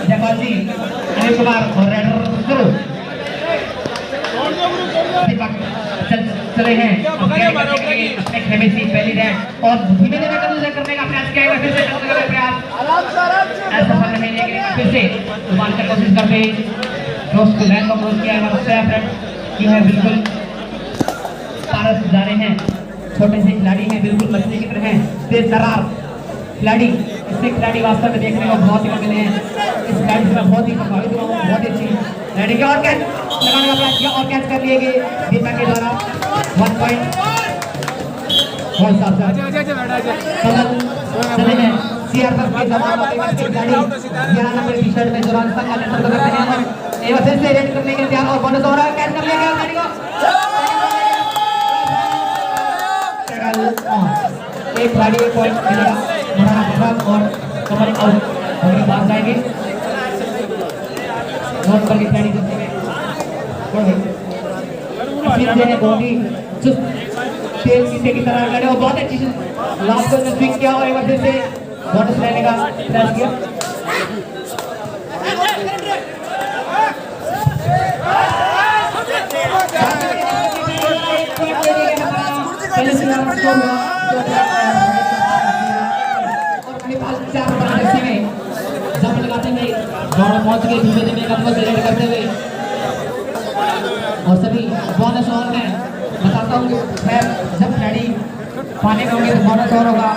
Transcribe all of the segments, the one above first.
जयपाल जी, अनिल कुमार और रेडर शुरू चले हैं अपने खेमे से पहली रेड और धीमे धीमे कदम करने का प्रयास किया फिर से प्रयास ऐसा फल नहीं लेकिन फिर से मारने की कोशिश करते रोज को लाइन को क्रॉस किया और सेफ रेड की है बिल्कुल पारस जा रहे हैं छोटे से खिलाड़ी हैं बिल्कुल मछली की तरह हैं तेज तर्रार खिलाड़ी इससे खिलाड़ी वास्तव में देखने को बहुत ही मिले हैं इस खिलाड़ी से मैं बहुत ही प्रभावित हुआ हूँ बहुत अच्छी रेडी का और कैच लगाने का प्रयास किया और कैच कर लिए गए दीपक के द्वारा 1 पॉइंट बहुत साफ चले हैं सीआर पर के जवान खिलाड़ी 11 नंबर टी शर्ट में दौरान संघ का नेतृत्व करते हैं एक बार फिर से रेड करने के तैयार और बोनस हो रहा है कैच कर लिया गया खिलाड़ी को एक खिलाड़ी एक पॉइंट मिलेगा महाराणा प्रताप और कमल आउट होने बाहर जाएंगे नोट पर खिलाड़ी जिससे में छोड़ गए फिर से बहुत ही चुस्त तेज शीशे की तरह लड़े और बहुत अच्छी लास्ट को स्विंग किया और एक बार फिर से बोनस लेने का प्रयास किया पहुंच गए धीमे धीमे कदमों से रेड करते हुए और सभी बोनस ओवर में बताता हूँ खैर जब खिलाड़ी पाने में होंगे तो बोनस ओवर होगा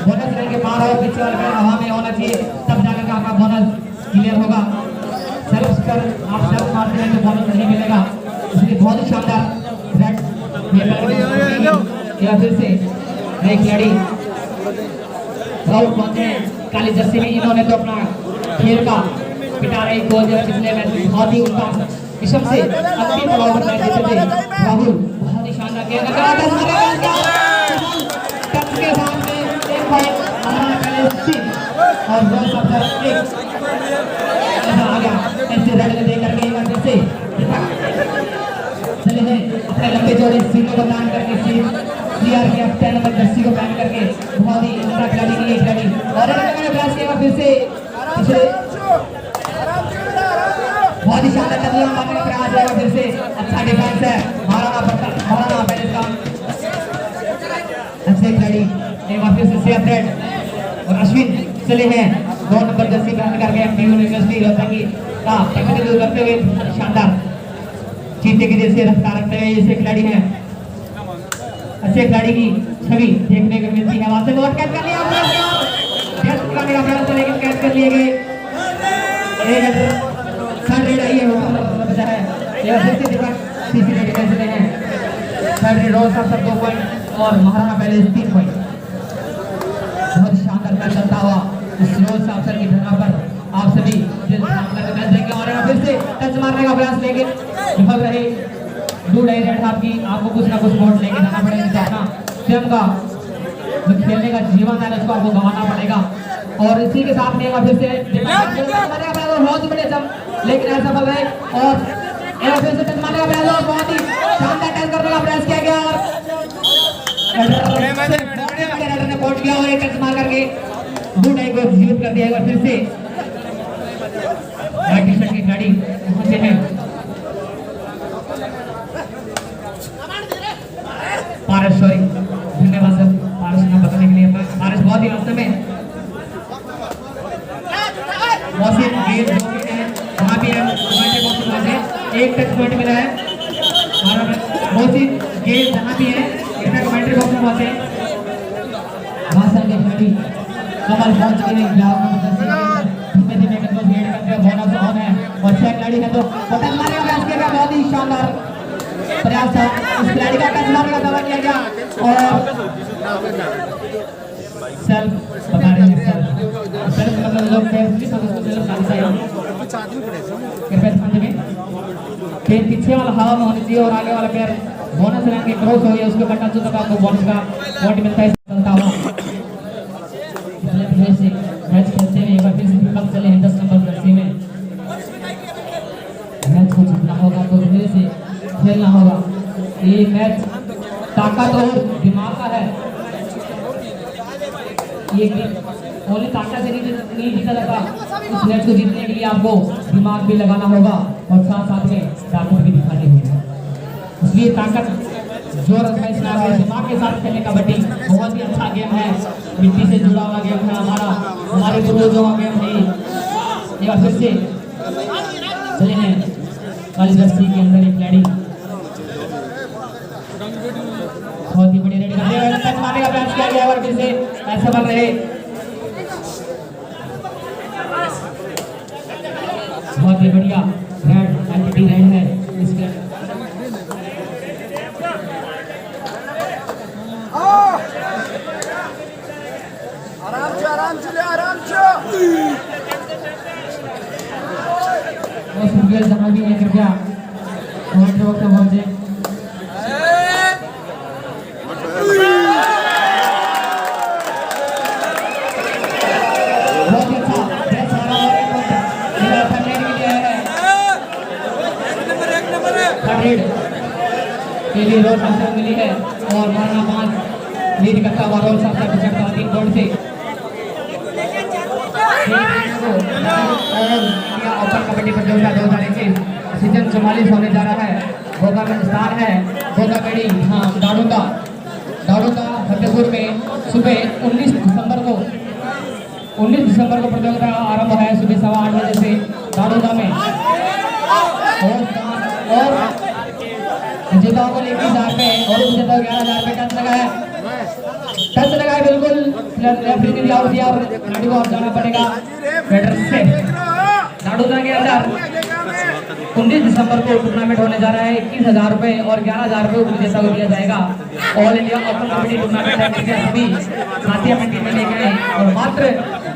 बोनस रहेंगे बाहर और पीछे वाले हवा में होना चाहिए तब जाकर आपका बोनस क्लियर होगा सर्व कर आप सर्व मारते हैं तो बोनस नहीं मिलेगा इसलिए बहुत ही शानदार रेड या फिर से नए खिलाड़ी राउंड पहुंचे हैं काली जर्सी में इन्होंने तो अपना खेल का पिटा रही गोल जब पिछले मैच में बहुत ही उत्तम किस्म से अंतिम ओवर में जीते थे राहुल बहुत ही शानदार खेल टच के साथ में एक पॉइंट हमारा पहले और दो सफर एक ऐसा आ गया ऐसे रेड दे करके एक बार से चले हैं अपने लंबे चौड़े सीनों को दान करके सीआर के 10 नंबर जर्सी को पहन करके बहुत ही अच्छा खिलाड़ी के लिए खिलाड़ी और मैंने प्रयास किया फिर से पिछले बहुत ही शानदार टकलियां मारने का प्रयास है फिर से अच्छा डिफेंस है महाराणा पहले का अच्छे खिलाड़ी एक बार फिर से सेफ रेड और अश्विन चले हैं 2 नंबर जर्सी पहन करके एमपी यूनिवर्सिटी रोहतंगी का प्रतिनिधित्व करते हुए शानदार चीते की जैसे रफ्तार रखते हुए जैसे खिलाड़ी हैं अच्छे खिलाड़ी की छवि देखने को मिलती है वहां से बहुत कैच कर लिया करने का प्रयास लेकिन कैच कर लिए गए थर्ड रेड आई है बचा है ये फिर से दिखा सीसी रेड कैच रहे हैं थर्ड रेड रोज सब 2 पॉइंट और महाराणा पहले 3 पॉइंट बहुत शानदार मैच चलता हुआ इस रोज अवसर की धरना पर आप सभी दिल सामने मैच देखेंगे और फिर से टच मारने का प्रयास लेकिन विफल रहे दो डायरेक्ट आपको कुछ ना कुछ वोट लेके जाना पड़ेगा अपना स्वयं का जो खेलने का जीवन है उसको आपको गंवाना पड़ेगा और इसी के साथ में एक बार फिर से बहुत ही बड़े जम लेकिन ऐसा फल है और एक बार फिर से टच मारने का प्रयास और बहुत ही शानदार टच करने का प्रयास किया गया और रेडर ने वोट किया और एक टच मार करके दो डाई को एग्जीक्यूट कर दिया एक बार फिर से टी शर्ट की खिलाड़ी पहुंचे हैं पारस सॉरी धन्यवाद सर पारस नाम बताने के लिए पारस बहुत ही लंबे में मौसम गेंद जहाँ भी है एक टच पॉइंट मिला है मौसम गेंद जहाँ भी है इतना कमेंट्री बॉक्स में पहुंचे भाषण के खिलाड़ी कमल पहुंच गए धीमे धीमे करके गेंद करके बोनस ऑन है और 6 खिलाड़ी है तो पटक मारने का प्रयास किया बहुत ही शानदार प्रयास था इस खिलाड़ी का टच मारने का दावा किया गया और सेल्फ बता रहे हैं सेल्फ मतलब लोग कृपया ध्यान दें खेल पीछे वाला हवा में होनी चाहिए और आगे वाला पैर बोनस लाइन के क्रॉस हो गया उसके बटन से आपको बोनस का पॉइंट मिलता है चलता हुआ मैच खेलते हैं एक बार फिर से कब चले हैं 10 नंबर जर्सी में मैच को जीतना होगा तो धीरे से खेलना होगा ये मैच ताकत और दिमाग का है ये ओनली ताकत से नहीं जीता जाता। इस मैच को जीतने के लिए आपको दिमाग भी लगाना होगा और साथ साथ में ताकत भी दिखानी होगी। इसलिए ताकत जोर दिमाग के साथ खेलने कबड्डी बहुत ही अच्छा गेम है, मिट्टी से जुड़ा हुआ गेम है, हमारे पूर्वजों का गेम है। एक बार फिर से चले हैं काली बस्ती के अंदर एक खिलाड़ी बहुत ही बढ़िया रेडी करते हुए मारने का प्रयास किया गया और फिर से ऐसा बन रहे बहुत ही बढ़िया रेड एंटी रेड है इसके आराम से जहाँ भी है कृपया वक्त पहुंचे। बहुत अच्छा के लिए रोड अवसर मिली है और मारना 5 लीड करता हुआ रोड साहब का 3 पॉइंट से ओपन कबड्डी प्रतियोगिता 2021 सीजन 44 होने जा रहा है। भोगा में स्थान है भोगागढ़ी दारूदा फतेहपुर में सुबह 19 दिसंबर को प्रतियोगिता आरंभ है सुबह 8:15 बजे से दारूदा में और विजेताओं को 21,000 रुपए और विजेताओं 11,000 रुपए टच लगाए बिल्कुल रेफरी ने आउट दिया और खिलाड़ी को आउट जाना पड़ेगा। बैटर से दारूदा के अंदर 19 दिसंबर को टूर्नामेंट होने जा रहा है। 21,000 रुपए और 11,000 रुपए विजेता को दिया जाएगा। All India open kabaddi tournament है सभी साथी अपनी टीम में लेके आए और मात्र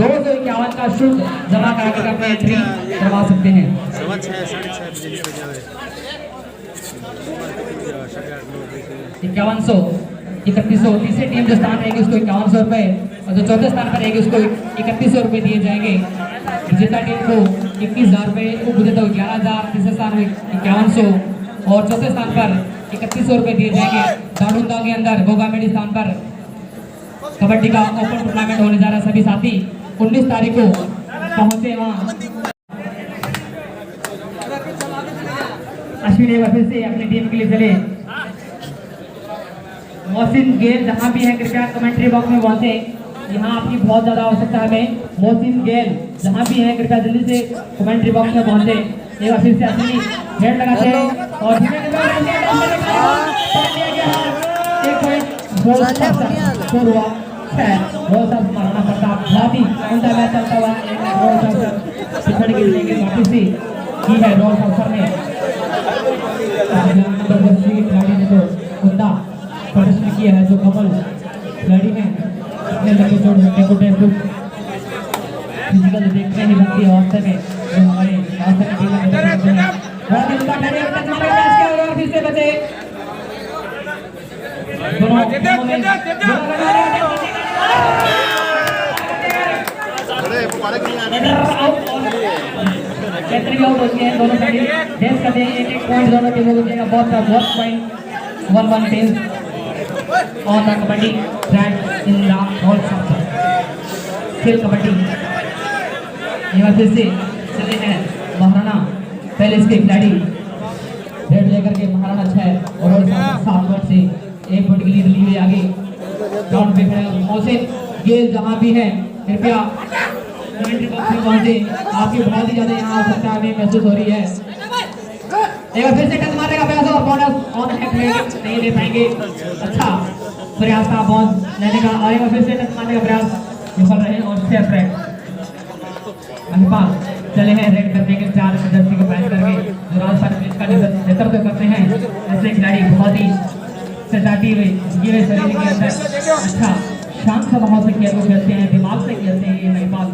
251 का शुल्क जमा कराकर अपनी एंट्री करवा सकते हैं। 5100 3100 तीसरी टीम जो स्थान रहेगी उसको 5100 रुपए और जो चौथे स्थान पर रहेगी उसको 3100 रुपए दिए जाएंगे। विजेता टीम को 21,000 रुपए, उपविजेता को 11,000, तीसरे स्थान में 5100 और चौथे स्थान पर 3100 रुपए दिए जाएंगे। दारूदा के अंदर गोगामेडी स्थान पर कबड्डी का ओपन टूर्नामेंट होने जा रहा है। सभी साथी 19 तारीख को पहुंचे वहाँ। अश्विनी फिर से अपनी टीम के लिए चले। मोहसिन गेल जहाँ भी है कृपया कमेंट्री बॉक्स में पहुंचे, यहाँ आपकी बहुत ज्यादा आवश्यकता है। मोहसिन गेल जहाँ भी है कृपया जल्दी से कमेंट्री बॉक्स में पहुंचे। एक बार फिर से अश्विनी हेड लगाते हैं और मारना पड़ता बहुत ही उनका मैच चलता हुआ पिछड़ के लेके वापस ही की है रोल अवसर में नंबर 10 की खिलाड़ी ने तो उमदा प्रदर्शन किया है। जो कमल खिलाड़ी है अपने लगे चोट घंटे को फिजिकल देखने ही बनती है अवस्था में जो हमारे अवस्था की टीम में बहुत ही उनका डरे और फिर से बचे दोनों आउट हो गए हैं दोनों साइड देश का दे एक पॉइंट दोनों टीमों को देगा। बहुत पॉइंट 1-1 टीम और the kabaddi track in the all सब खेल कबड्डी। ये बार फिर से चले हैं महाराणा पैलेस के खिलाड़ी रेड लेकर के महाराणा 6 और 7 पॉइंट से 1 पॉइंट की लीड ली हुई आगे ग्राउंड पे खड़े मोहसिन गेल जहां भी है कृपया कमेंट्री बॉक्स में पहुंचे। आपकी बहुत ही ज्यादा यहाँ आवश्यकता हमें महसूस हो रही है। एक बार फिर से टच मारने का प्रयास और बोनस ऑन हैक नहीं ले पाएंगे। अच्छा प्रयास था बॉल लेने का और एक बार फिर से टच मारने का प्रयास विफल रहे और सेफ रहे। चले हैं रेड करने के 4 जर्सी को पहन करके जो राजस्थान पुलिस का नेतृत्व करते हैं। ऐसे खिलाड़ी बहुत ही सजाती हुई शरीर के अंदर अच्छा शांत स्वभाव से खेल को खेलते हैं, दिमाग से खेलते हैं ये महिपाल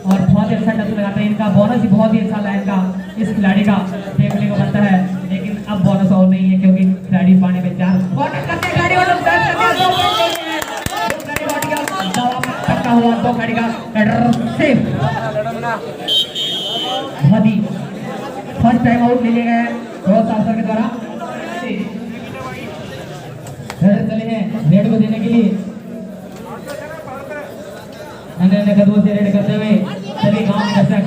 और बहुत ही अच्छा टच लगाते हैं। इनका बोनस ही बहुत ही अच्छा लाइन का इस खिलाड़ी का देखने को बनता है, लेकिन अब बोनस और नहीं है क्योंकि खिलाड़ी पानी में 4 हुआ 2 खिलाड़ी का सेफ बहुत ही फर्स्ट टाइम आउट ले लिया गया है रोज अफसर के द्वारा। चले हैं रेड को देने के लिए नन्हे नन्हे कदमों से रेड करते हुए सभी गांव के दर्शक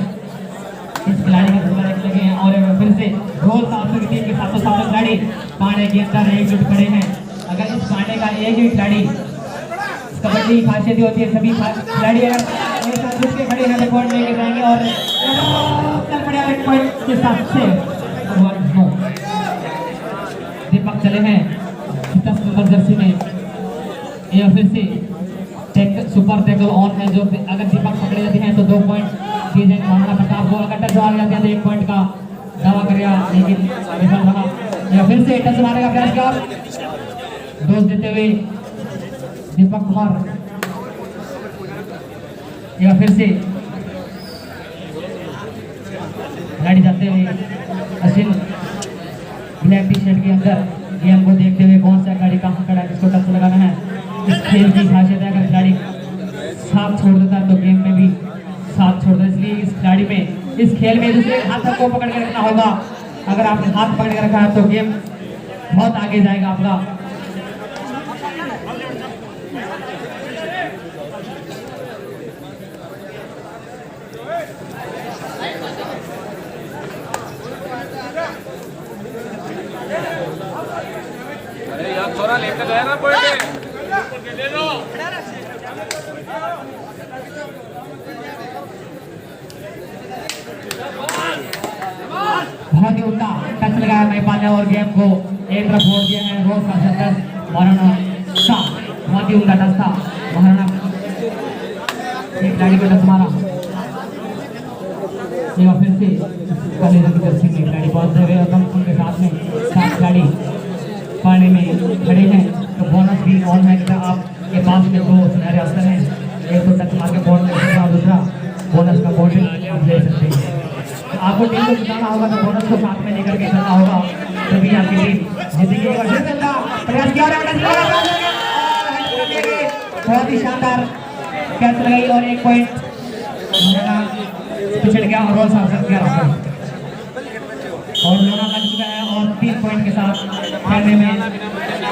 इस खिलाड़ी का धन्यवाद रखने लगे हैं। और फिर से रोल साफ की टीम के साथों साथ खिलाड़ी पाने के अंदर एकजुट खड़े हैं। अगर इस पाने का एक ही खिलाड़ी कबड्डी की खासियत होती है, सभी खिलाड़ी अगर एक साथ जुट के खड़े हैं तो पॉइंट लेके जाएंगे और पॉइंट के साथ से दीपक चले हैं 10 नंबर जर्सी में। यह फिर से सुपर टैकल ऑन है, जो अगर दीपक पकड़े जाते हैं तो 2 पॉइंट दिए जाएंगे महाराणा प्रताप को। अगर टच आ जाते हैं तो 1 पॉइंट का दावा करेगा, लेकिन विफल रहा। यह फिर से टच मारने का प्रयास किया, दोष देते हुए दीपक कुमार। यह फिर से खिलाड़ी जाते हुए अश्विन ब्लैक टी शर्ट के अंदर गेम को देखते हुए कौन सा खिलाड़ी कहाँ खड़ा है, किसको टच लगाना है। इस खेल की खासियत है, अगर खिलाड़ी साथ छोड़ देता है तो गेम में भी साथ छोड़ देता है। इसलिए इस खिलाड़ी में, इस खेल में दूसरे हाथ को पकड़ के रखना होगा। अगर आपने हाथ पकड़ के रखा है तो गेम बहुत आगे जाएगा आपका। थोड़ा लेकर गया ना पॉइंट ले लो। बहुत ही उल्टा टच लगाया महिपाल ने और गेम को एक तरफ छोड़ दिया है। रोज का सदस्य महाराणा का बहुत ही उल्टा टच था। महाराणा एक खिलाड़ी को टच मारा, फिर से काले रंग की जर्सी में खिलाड़ी पहुंचते हुए और उनके साथ में 7 खिलाड़ी पानी में खड़े हैं। तो बोनस भी ऑन है कि आपके पास में 2 सुनहरे अवसर हैं, एक तो टच मार के बॉल में और दूसरा बोनस का बॉल आप ले सकते हैं। तो आपको टीम को जिताना होगा तो बोनस को साथ में लेकर के चलना होगा, तभी आपकी टीम जीतेगी। प्रयास किया, बहुत ही शानदार कैच लगाई और 1 पॉइंट पिछड़ गया और रोल साफ किया और लोना लग चुका है और 3 पॉइंट के साथ खेलने में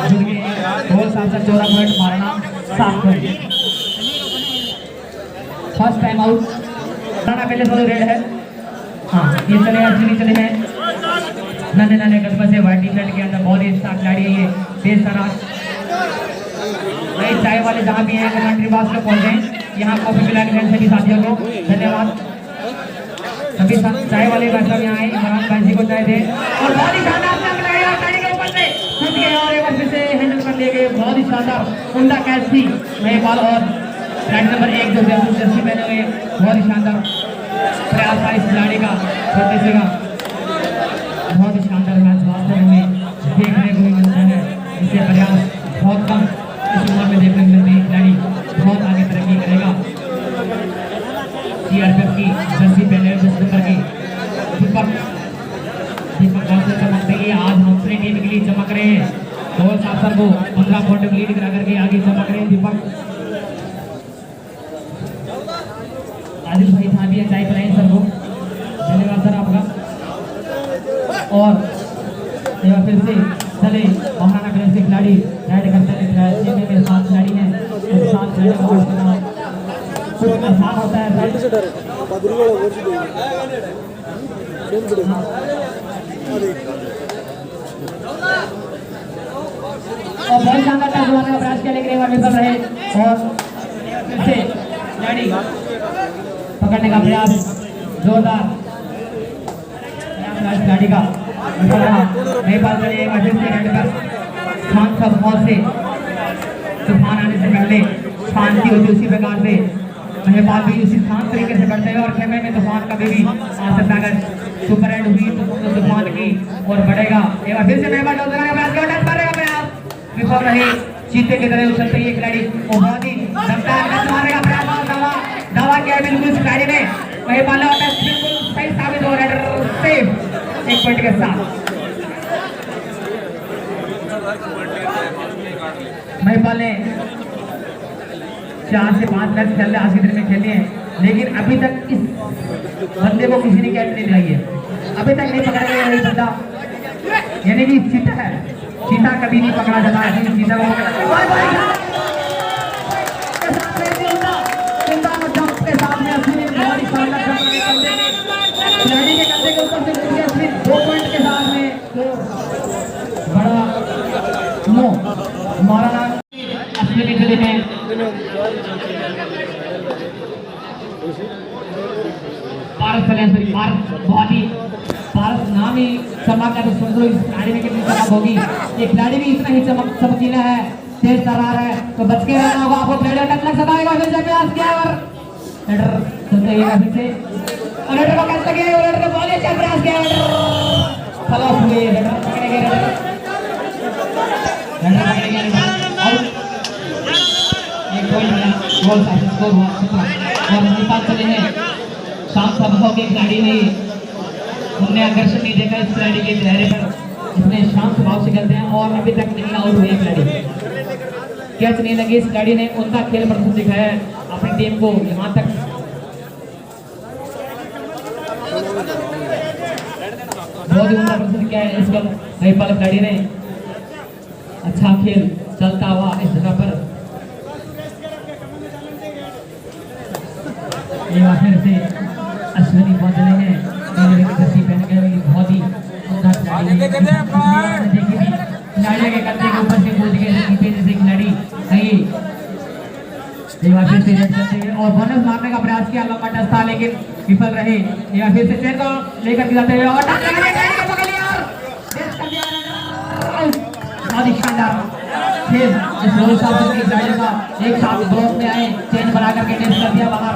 जुड़ गए। रोल साफ 14 point, Maharana 7 point. First time out Rana पहले थोड़ा रेड है। हाँ, ये चले हैं, चले हैं नन्हे नन्हे कदम से व्हाइट टी शर्ट के अंदर बहुत ही अच्छा खिलाड़ी है ये तेज तरार। चाय वाले जहाँ भी हैं कमेंट्री बॉक्स में पहुंचे, यहाँ कॉफी पिला के सभी साथियों को धन्यवाद। सभी चाय वाले भाई साहब यहाँ आए, इमरान भाई जी को चाय दे और बहुत ही शानदार टच लगाया गाड़ी के ऊपर से कूद गए और एक बार फिर से हैंडल कर लिए गए। बहुत ही शानदार उल्टा कैच थी महिपाल और फ्लैट नंबर 1 जो जर्सी पहने हुए, बहुत ही शानदार प्रयास था इस खिलाड़ी का, छोटे से का। बहुत ही शानदार मैच वास्तव में देखने को भी मिलता है। इससे प्रयास बहुत कम इस उम्र में देखने को मिलते हैं। खिलाड़ी बहुत आगे तरक्की करेगा। सीआरपीएफ की जर्सी पहने 10 नंबर की दीपक बहुत चमकते हैं। आज हम अपनी टीम के लिए चमक रहे हैं। रोल साफ को 15 पॉइंट लीड करा करके आगे चमक रहे हैं दीपक। आदिल भाई था भी चाय पिलाई सर को, धन्यवाद सर आपका। और फिर से चले महाराणा कलर से खिलाड़ी राइड करते हैं। टीम में 7 खिलाड़ी हैं, 7 खिलाड़ी का आउट करना कुछ आसान होता है। और बहुत शानदार टच मारने का प्रयास किया लेकिन एक बार विफल रहे और फिर से खिलाड़ी पकड़ने का प्रयास जोरदार खिलाड़ी का विफल रहा। महिपाल चले एक बार फिर से रेड पर शांत सब मौत से तूफान आने से पहले शांति होती उसी प्रकार से महिपाल भी उसी शांत तरीके से बढ़ते हैं और खेमे में तूफान कभी भी आ सकता है। अगर सुपर एंड हुई तो तूफान की और बढ़ेगा। एक बार फिर से महिपाल टच मारेगा प्रयास विफल रहे। चीते की तरह उछलते ये खिलाड़ी बहुत ही टच मारने का प्रयास दावा किया बिल्कुल इस खिलाड़ी ने। महिपाल बिल्कुल सही साबित हो रहा है, सेफ 1 पॉइंट के साथ। महिपाल ने 4 से 5 मैच खेल आज के दिन में खेले हैं, लेकिन अभी तक इस बंदे को किसी ने कैच नहीं दिलाई है। अभी तक नहीं पकड़ा गया ये बंदा, यानी कि चीता है। चीता कभी नहीं पकड़ा जाता है। चीता को चले चले हैं पारस चले हैं, सॉरी पारस बहुत ही पारस नाम ही चमक है, तो सुन लो इस खिलाड़ी में कितनी चमक होगी। ये खिलाड़ी भी इतना ही चमकीला है, तेज तर्रार है, तो बच के रहना होगा आपको। प्लेयर टच लग सकता है, फिर से प्रयास किया और हेडर चलते ही फिर से और हेडर को कैच लगे और हेडर बॉल अच्छा प्रयास किया, हेडर खलास हुए, हेडर पकड़े गए, हेडर पकड़े गए आउट। एक गोल मिला, गोल का स्कोर हुआ 17 और नेपाल चले हैं शाम सभाओं के खिलाड़ी ने हमने आकर्षण नहीं देखा इस खिलाड़ी के चेहरे पर, इसने शांत स्वभाव से खेलते हैं और अभी तक नहीं आउट हुए खिलाड़ी। कैच नहीं लगी, इस खिलाड़ी ने उनका खेल प्रदर्शन दिखाया है अपनी टीम को यहाँ तक। बहुत ही उम्दा प्रदर्शन किया है इस वक्त नेपाल खिलाड़ी ने, अच्छा खेल चलता हुआ इस जगह पर। फिर से अश्विनी पहुंच रहे हैं, जर्सी पहन के बहुत ही उम्दा खिलाड़ी है। खिलाड़ी के कंधे के ऊपर से कूद के जैसे खिलाड़ी फिर से रेड करते हैं और बोनस मारने का प्रयास किया, लंबा टच था लेकिन विफल रहे। या फिर से चेन को लेकर जाते हुए और बहुत ही शानदार खेल इस रोहित साहब के खिलाड़ियों का, एक साथ ब्लॉक में आए, चेन बना करके टेस्ट कर दिया बाहर।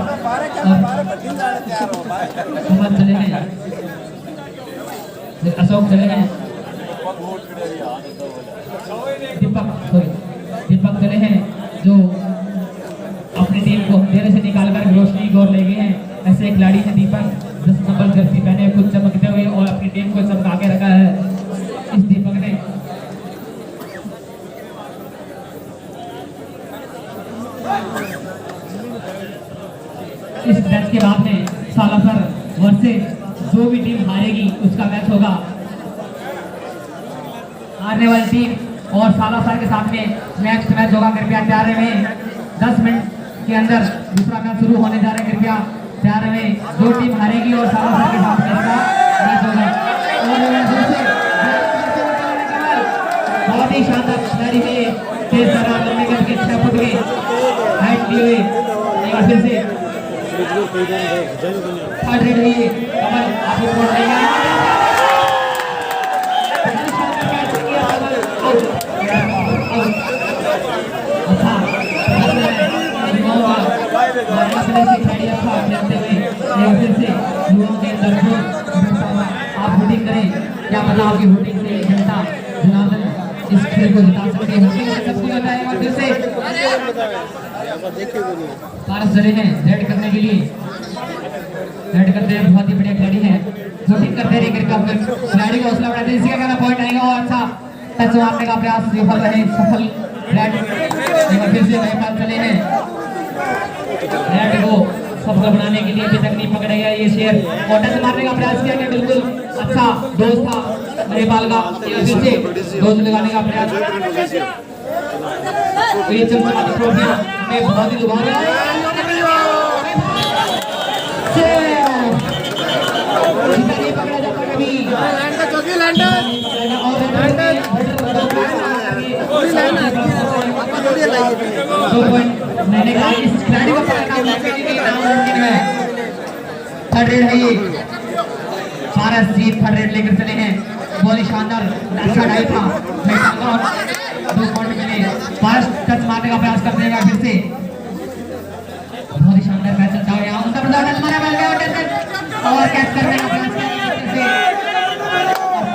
चले गए अशोक, चले गए दीपक चले हैं जो अपनी टीम को अंधेरे से निकालकर रोशनी की ओर ले गए हैं। ऐसे खिलाड़ी हैं दीपक, 10 नंबर जर्सी पहने खुद चमकते हुए और अपनी टीम को चमका के रखा है इस दीपक ने। इस मैच के बाद में सालासर वर्सेस जो भी टीम हारेगी उसका मैच होगा। हारने वाली टीम और सालासर के साथ में नेक्स्ट मैच होगा। कृपया तैयार रहें, 10 मिनट के अंदर दूसरा मैच शुरू होने जा रहा है। कृपया तैयार रहें, जो टीम हारेगी और सालासर के साथ में इसका मैच होगा। बहुत ही शानदार खिलाड़ी है, तेज तर्रार लंबे गज के 6 फुट के हाइट लिए हुए, एक बार फिर से थर्ड रेड हुई कमल आगे बढ़ रही है। आप वोटिंग करें, क्या पता आपकी वोटिंग से जनता जनार्दन इस खेल को जिता सकते हैं। सब कुछ होता है। फिर से पारस चले हैं रेड करने के लिए, रेड करते हैं, बहुत ही बढ़िया खिलाड़ी है, वोटिंग करते रहे खिलाड़ी को हौसला बढ़ाते हैं। इसी का कहना पॉइंट आएगा और अच्छा टच मारने का प्रयास विफल रहे, सफल रेड। फिर से नेपाल चले हैं रेड को सफल बनाने के लिए, अभी तक नहीं पकड़ा गया ये शेर और टच मारने का प्रयास किया गया। बिल्कुल अच्छा दोस्त था नेपाल का, फिर से दोस्त लगाने का प्रयास। ये चमचमाती ट्रॉफियां में बहुत ही दोबारा नहीं पकड़ा जाता कभी। मैंने कहा इस खिलाड़ी को पकड़ना नामुमकिन है। थर्ड रेड है ये, पारस जीत थर्ड रेड लेकर चले हैं। बहुत ही शानदार अच्छा डाई था, 2 पॉइंट मिले। पारस टच मारने का प्रयास कर देगा फिर से, बहुत ही शानदार मैच चलता है। यहाँ उत्तर प्रदेश टच मारा और कैच करने का प्रयास किया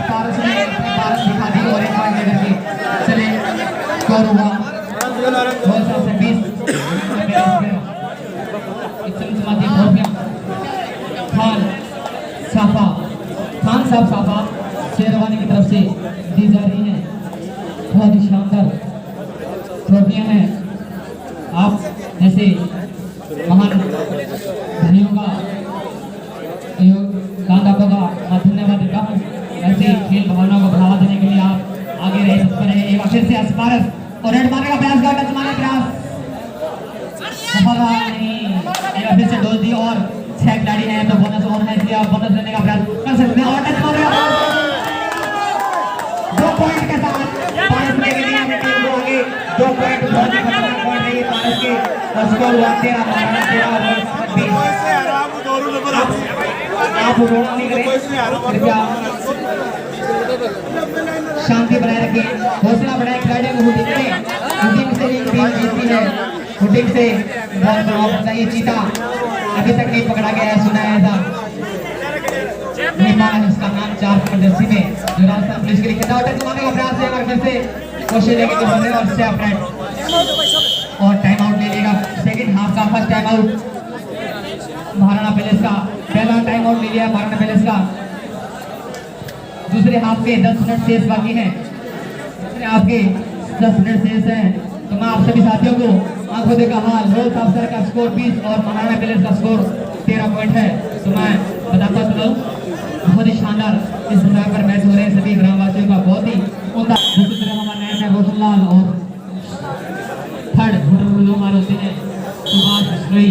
पारस ने, पारस दिखा दी और एक पॉइंट लेकर के चले। स्कोर हुआ 20 खान साहब साफा शेरवानी की तरफ से दी जा रही है। बहुत ही शानदार ट्रॉफियां हैं। आप जैसे महान धनियों का दानदाताओं का मैं धन्यवाद देता हूँ। ऐसे खेल भावना को बढ़ावा देने के लिए आप आगे रहे, तत्पर रहे। एक बार फिर से अस्पारस और रेड मारने का प्रयास किया, टच मारने का प्रयास सफल रहा नहीं। एक बार फिर से डोज दी और 6 खिलाड़ी हैं तो बोनस और है, इसलिए आप बोनस लेने का प्रयास कर सकते हैं। और टच मार रहा है 2 पॉइंट के साथ पारस लेके लिए टीम को आगे 2 पॉइंट स्कोर हुआ 13 आप रोना नहीं करें, कृपया शांति बनाए रखिए, हौसला बढ़ाए खिलाड़ियों को। हुटिंग से ही टीम जीतती है, हुटिंग से बहुत प्रभाव पड़ता है। ये चीता अभी तक नहीं पकड़ा गया है, सुना है ऐसा नहीं माना इसका नाम 4 प्रदर्शी में जो राजस्थान पुलिस के लिए खेला। और टकराने का प्रयास है, फिर से कोशिश लेके तो बने और से अपडेट और टाइम आउट ले लेगा। सेकंड हाफ का first time out Maharana palace का, पहला टाइम आउट ले लिया महाराणा पैलेस का। दूसरे हाफ के 10 मिनट शेष बाकी हैं, दूसरे हाफ के 10 मिनट शेष हैं। तो मैं आप सभी साथियों को आंखों देखा हाल रोज अफसर का स्कोर 20 और महाराणा पैलेस का स्कोर 13 पॉइंट है। तो मैं बताता चलूं बहुत ही शानदार इस जगह पर मैच हो रहे हैं सभी ग्रामवासियों का, बहुत ही उमदा। दूसरी तरफ हमारे नए रोशनलाल और थर्ड लोग होते हैं सुभाष बिश्नोई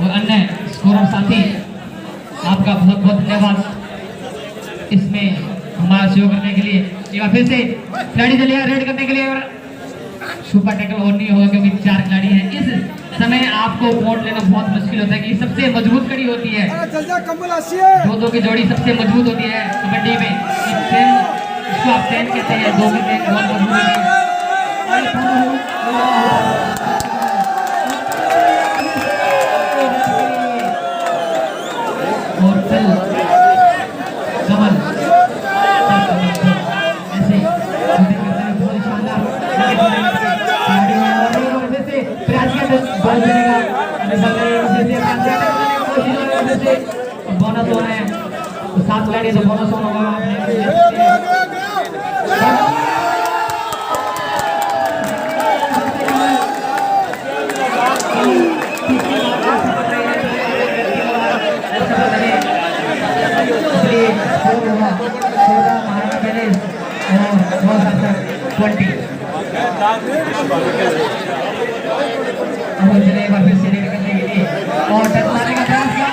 और अन्य स्कोरर साथी, आपका बहुत बहुत धन्यवाद इसमें हमारा सहयोग करने के लिए। एक फिर से खिलाड़ी चलिए रेड करने के लिए और सुपर टैकल और नहीं होगा क्योंकि 4 खिलाड़ी हैं। इस समय आपको पॉइंट लेना बहुत मुश्किल होता है कि सबसे मजबूत कड़ी होती है, दो की जोड़ी सबसे मजबूत होती है कबड्डी में। इसको आप चैन कहते हैं, 2 की चैन बहुत मजबूत होती है। और कल कमल ऐसे बहुत शानदार बोनस होना है, 7 खिलाड़ी तो बोनस होना होगा। महाराणा पैलेस और 20 चले एक बार फिर से रेड करने के लिए और टकराने का प्रयास किया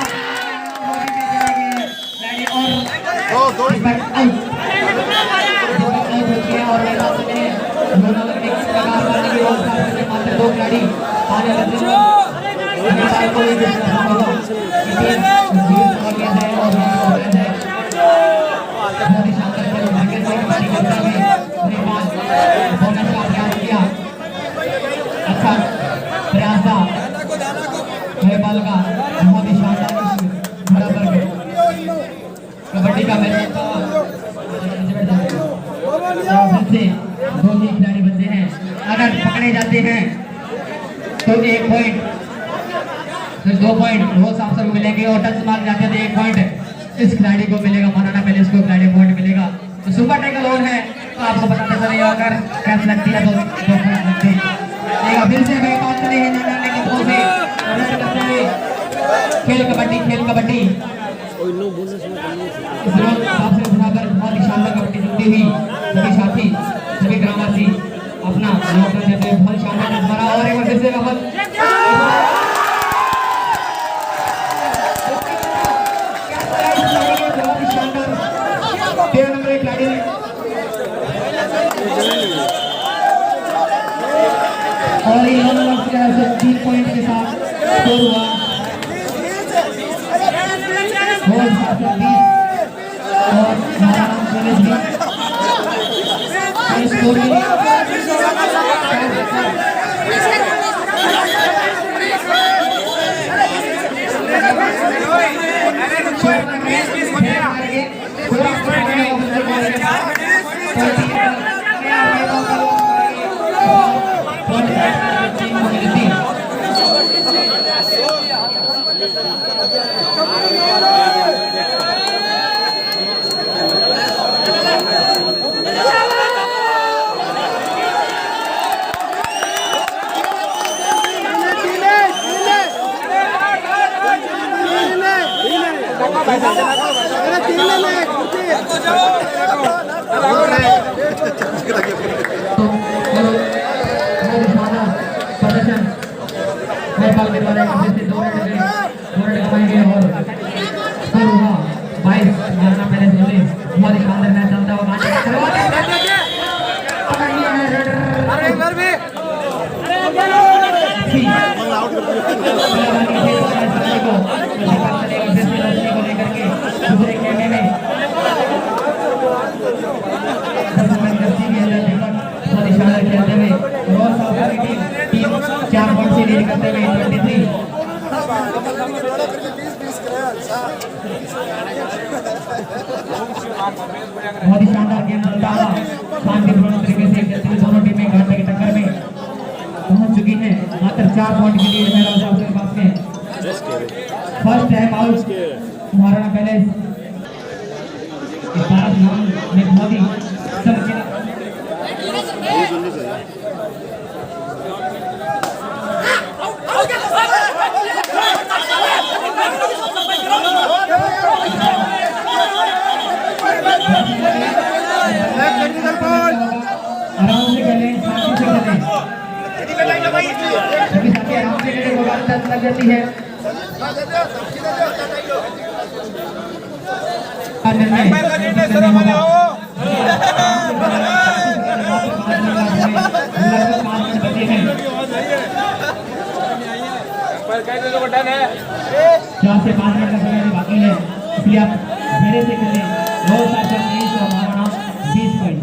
और मात्र 2 खिलाड़ी आने लगे अच्छा प्रयास था नेपाल का, बहुत ही शानदार बराबर कबड्डी का मैच से 2 ही खिलाड़ी बचे हैं। अगर पकड़े जाते हैं तो 1 पॉइंट, फिर 2 पॉइंट रोज अफसर को मिलेंगे और टच मार जाते हैं तो 1 पॉइंट इस खिलाड़ी को मिलेगा, महाराणा पैलेस को खिलाड़ी पॉइंट मिलेगा। तो सुपर टैकल ऑन है तो आपको बताते चलेगा, अगर कैच लगती है तो 2 पॉइंट लगते हैं। फिर से खेल कबड्डी, खेल कबड्डी बहुत ही शानदार कबड्डी जुटी हुई। सभी साथी सभी ग्रामवासी अपना योगदान देते हैं, बहुत शानदार हमारा। और एक बार फिर से बहुत शानदार 13 नंबर खिलाड़ी और ये 3 पॉइंट के साथ स्कोर हुआ और महाराणा पैलेस भी स्कोर नेपाल के द्वारा जैसे 2 रन कमाएंगे और स्कोर हुआ 22। महाराणा पैलेस वाले बहुत ही शानदार मैच चलता हुआ लगातार चलेगा फिर से रोशनी को लेकर के दूसरे खेमे में जर्सी के अंदर दीपक बहुत इशारा खेलते हुए रॉयल साउथ की टीम 4 पॉइंट से लीड करते हुए 23 बहुत ही शानदार गेम चलता हुआ शांतिपूर्ण तरीके से खेलते हुए दोनों टीमें घाटे की टक्कर में पहुंच चुकी हैं। मात्र 4 पॉइंट की लीड है रॉयल साउथ के पास में। First time out Maharana palace Bharat नाम में बहुत ही चमकीला आराम से खेलें, शांति से खेलें। सभी साथी आराम से खेलें, वो बात लग जाती है। चार से 5 मिनट का समय बाकी है, इसलिए आप धीरे से खेलें। 2-7-23 और हमारा 20 पॉइंट।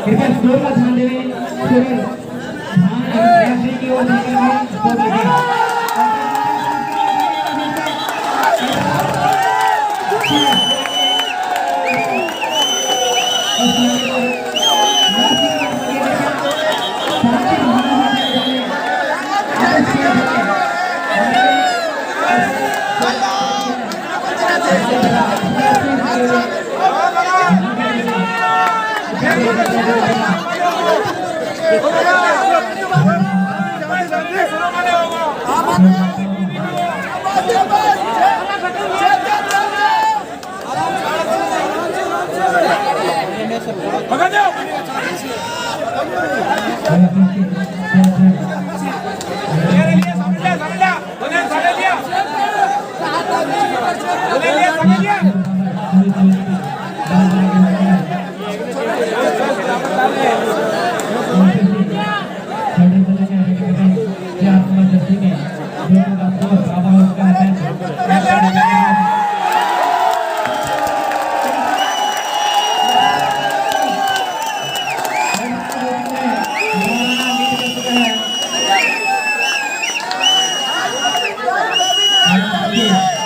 कृपया स्कोर का ध्यान दें। की ओर Yeah.